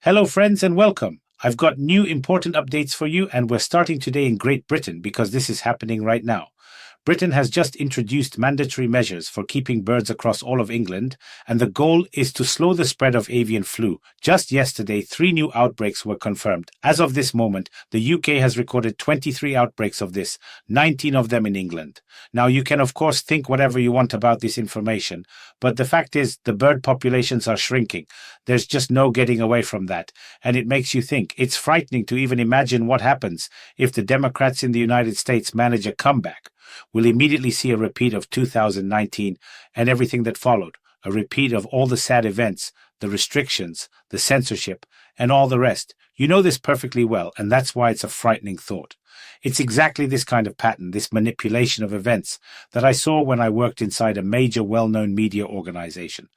Hello, friends, and welcome. I've got new important updates for you, and we're starting today in Great Britain because this is happening right now. Britain has just introduced mandatory measures for keeping birds across all of England, and the goal is to slow the spread of avian flu. Just yesterday, 3 new outbreaks were confirmed. As of this moment, the UK has recorded 23 outbreaks of this, 19 of them in England. Now, you can of course think whatever you want about this information, but the fact is the bird populations are shrinking. There's just no getting away from that, and it makes you think. It's frightening to even imagine what happens if the Democrats in the United States manage a comeback. We'll immediately see a repeat of 2019 and everything that followed, a repeat of all the sad events, the restrictions, the censorship, and all the rest. You know this perfectly well, and that's why it's a frightening thought. It's exactly this kind of pattern, this manipulation of events, that I saw when I worked inside a major well-known media organization.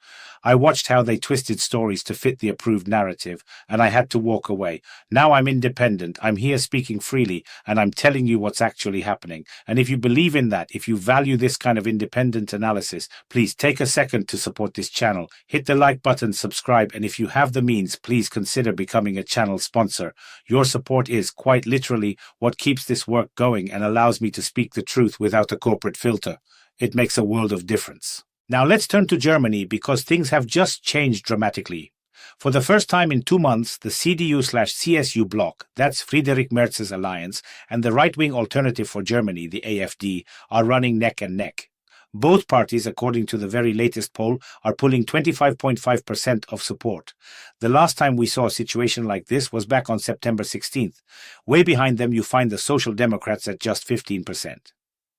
I watched how they twisted stories to fit the approved narrative, and I had to walk away. Now I'm independent, I'm here speaking freely, and I'm telling you what's actually happening. And if you believe in that, if you value this kind of independent analysis, please take a second to support this channel. Hit the like button, subscribe, and if you have the means, please consider becoming a channel sponsor. Your support is, quite literally, what keeps this work going and allows me to speak the truth without a corporate filter. It makes a world of difference. Now let's turn to Germany because things have just changed dramatically. For the first time in 2 months, the CDU/CSU bloc, that's Friedrich Merz's alliance, and the right-wing alternative for Germany, the AfD, are running neck and neck. Both parties, according to the very latest poll, are pulling 25.5% of support. The last time we saw a situation like this was back on September 16th. Way behind them you find the Social Democrats at just 15%.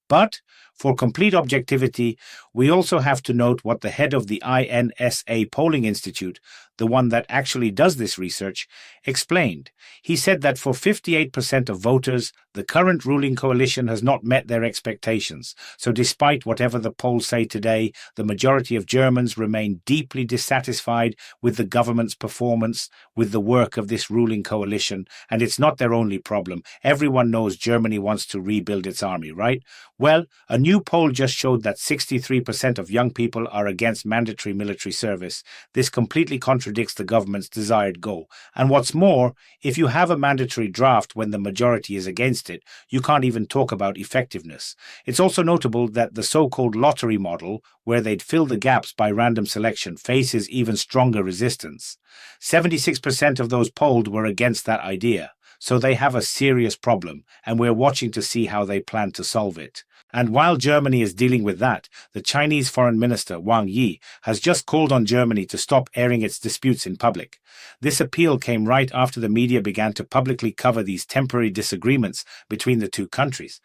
But, for complete objectivity, we also have to note what the head of the INSA Polling Institute, the one that actually does this research, explained. He said that for 58% of voters, the current ruling coalition has not met their expectations. So despite whatever the polls say today, the majority of Germans remain deeply dissatisfied with the government's performance, with the work of this ruling coalition, and it's not their only problem. Everyone knows Germany wants to rebuild its army, right? Well, a new poll just showed that 63% of young people are against mandatory military service. This completely contradicts the government's desired goal. And what's more, if you have a mandatory draft when the majority is against it, you can't even talk about effectiveness. It's also notable that the so-called lottery model, where they'd fill the gaps by random selection, faces even stronger resistance. 76% of those polled were against that idea. So they have a serious problem, and we're watching to see how they plan to solve it. And while Germany is dealing with that, the Chinese Foreign Minister Wang Yi has just called on Germany to stop airing its disputes in public. This appeal came right after the media began to publicly cover these temporary disagreements between the two countries.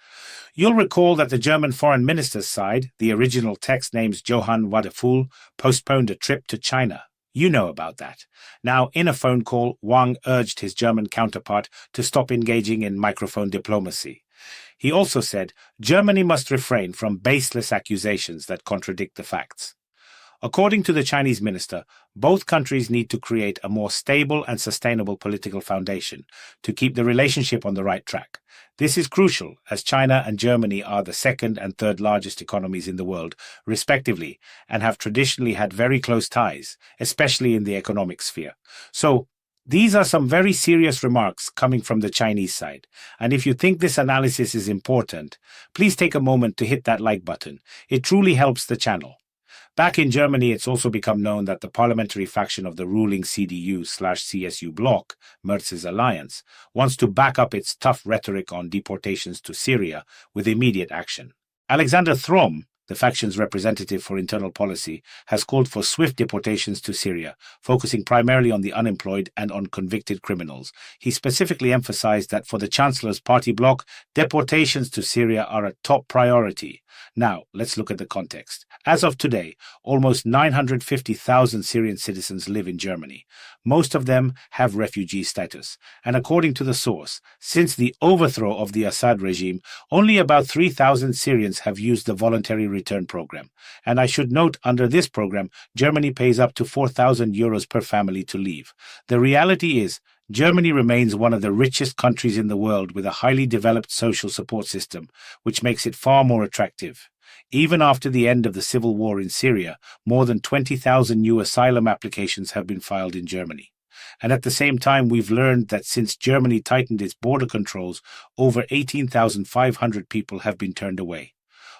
You'll recall that the German Foreign Minister's side, the original text names Johann Wadephul, postponed a trip to China. You know about that. Now, in a phone call, Wang urged his German counterpart to stop engaging in microphone diplomacy. He also said, Germany must refrain from baseless accusations that contradict the facts. According to the Chinese minister, both countries need to create a more stable and sustainable political foundation to keep the relationship on the right track. This is crucial, as China and Germany are the second and third largest economies in the world, respectively, and have traditionally had very close ties, especially in the economic sphere. So, these are some very serious remarks coming from the Chinese side, and if you think this analysis is important, please take a moment to hit that like button. It truly helps the channel. Back in Germany, it's also become known that the parliamentary faction of the ruling CDU/CSU bloc, Merz's alliance, wants to back up its tough rhetoric on deportations to Syria with immediate action. Alexander Throm, the faction's representative for internal policy, has called for swift deportations to Syria, focusing primarily on the unemployed and on convicted criminals. He specifically emphasized that for the Chancellor's party bloc, deportations to Syria are a top priority. Now, let's look at the context. As of today, almost 950,000 Syrian citizens live in Germany. Most of them have refugee status. And according to the source, since the overthrow of the Assad regime, only about 3,000 Syrians have used the voluntary return program. And I should note, under this program, Germany pays up to 4,000 euros per family to leave. The reality is, Germany remains one of the richest countries in the world with a highly developed social support system, which makes it far more attractive. Even after the end of the civil war in Syria, more than 20,000 new asylum applications have been filed in Germany. And at the same time, we've learned that since Germany tightened its border controls, over 18,500 people have been turned away.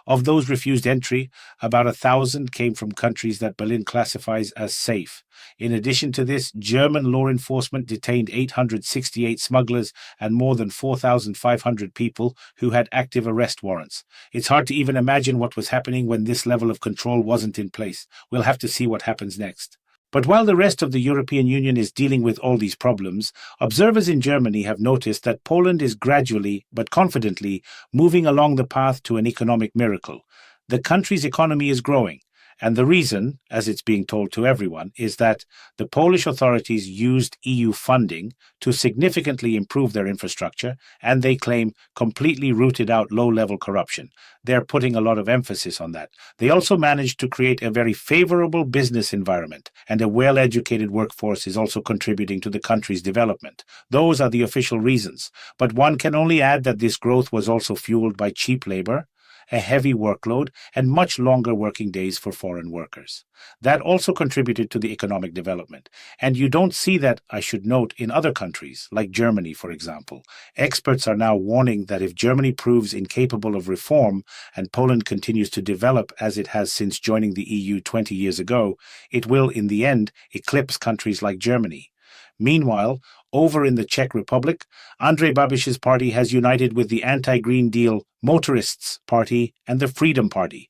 Of those refused entry, about 1,000 came from countries that Berlin classifies as safe. In addition to this, German law enforcement detained 868 smugglers and more than 4,500 people who had active arrest warrants. It's hard to even imagine what was happening when this level of control wasn't in place. We'll have to see what happens next. But while the rest of the European Union is dealing with all these problems, observers in Germany have noticed that Poland is gradually, but confidently, moving along the path to an economic miracle. The country's economy is growing, and the reason, as it's being told to everyone, is that the Polish authorities used EU funding to significantly improve their infrastructure, and they claim completely rooted out low-level corruption. They're putting a lot of emphasis on that. They also managed to create a very favorable business environment, and a well-educated workforce is also contributing to the country's development. Those are the official reasons, but one can only add that this growth was also fueled by cheap labor, a heavy workload, and much longer working days for foreign workers. That also contributed to the economic development. And you don't see that, I should note, in other countries, like Germany, for example. Experts are now warning that if Germany proves incapable of reform and Poland continues to develop as it has since joining the EU 20 years ago, it will, in the end, eclipse countries like Germany. Meanwhile, over in the Czech Republic, Andrej Babiš's party has united with the anti-Green Deal Motorists Party and the Freedom Party.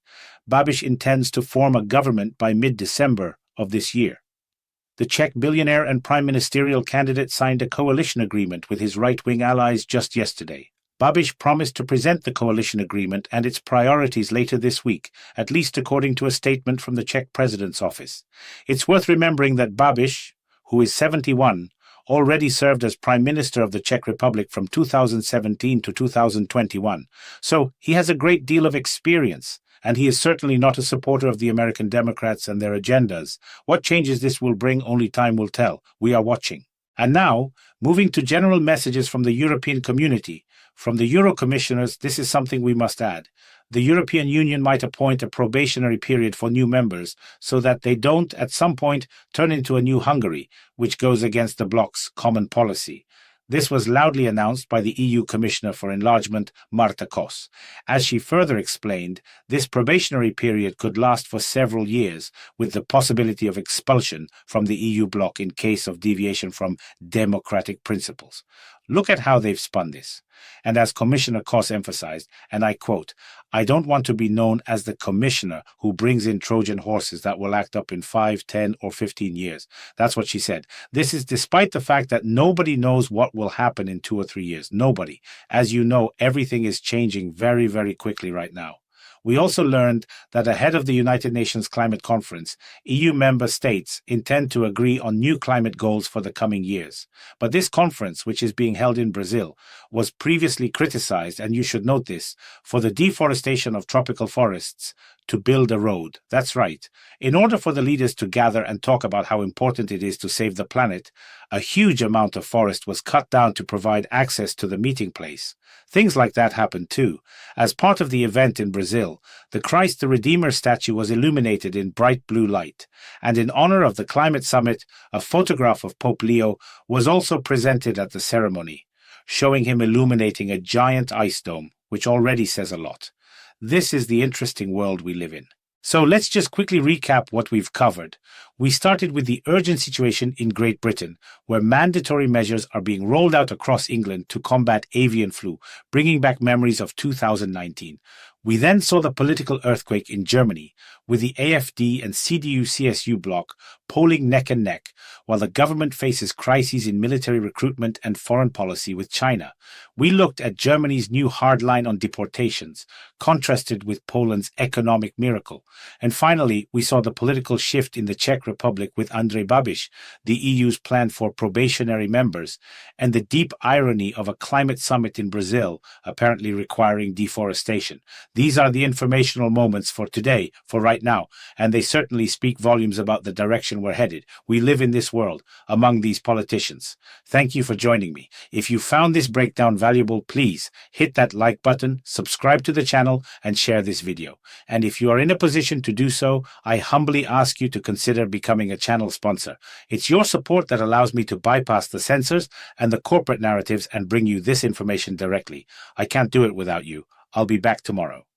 Babiš intends to form a government by mid-December of this year. The Czech billionaire and prime ministerial candidate signed a coalition agreement with his right-wing allies just yesterday. Babiš promised to present the coalition agreement and its priorities later this week, at least according to a statement from the Czech president's office. It's worth remembering that Babiš, who is 71, already served as Prime Minister of the Czech Republic from 2017 to 2021. So he has a great deal of experience, and he is certainly not a supporter of the American Democrats and their agendas. What changes this will bring, only time will tell. We are watching. And now, moving to general messages from the European community. From the Euro commissioners, this is something we must add. The European Union might appoint a probationary period for new members so that they don't, at some point, turn into a new Hungary, which goes against the bloc's common policy. This was loudly announced by the EU Commissioner for Enlargement, Marta Kos. As she further explained, this probationary period could last for several years, with the possibility of expulsion from the EU bloc in case of deviation from democratic principles. Look at how they've spun this. And as Commissioner Kos emphasized, and I quote, "I don't want to be known as the commissioner who brings in Trojan horses that will act up in 5, 10, or 15 years. That's what she said. This is despite the fact that nobody knows what will happen in 2 or 3 years. Nobody. As you know, everything is changing very, very quickly right now. We also learned that ahead of the United Nations Climate Conference, EU member states intend to agree on new climate goals for the coming years. But this conference, which is being held in Brazil, was previously criticized, and you should note this, for the deforestation of tropical forests to build a road. That's right. In order for the leaders to gather and talk about how important it is to save the planet, a huge amount of forest was cut down to provide access to the meeting place. Things like that happened too. As part of the event in Brazil, the Christ the Redeemer statue was illuminated in bright blue light, and in honor of the climate summit, a photograph of Pope Leo was also presented at the ceremony, showing him illuminating a giant ice dome, which already says a lot. This is the interesting world we live in. So let's just quickly recap what we've covered. We started with the urgent situation in Great Britain, where mandatory measures are being rolled out across England to combat avian flu, bringing back memories of 2019. We then saw the political earthquake in Germany, with the AfD and CDU-CSU bloc polling neck and neck, while the government faces crises in military recruitment and foreign policy with China. We looked at Germany's new hardline on deportations, contrasted with Poland's economic miracle. And finally, we saw the political shift in the Czech Republic with Andrej Babiš, the EU's plan for probationary members, and the deep irony of a climate summit in Brazil apparently requiring deforestation. These are the informational moments for today, for right now, and they certainly speak volumes about the direction we're headed. We live in this world, among these politicians. Thank you for joining me. If you found this breakdown valuable, please hit that like button, subscribe to the channel, and share this video. And if you are in a position to do so, I humbly ask you to consider becoming a channel sponsor. It's your support that allows me to bypass the censors and the corporate narratives and bring you this information directly. I can't do it without you. I'll be back tomorrow.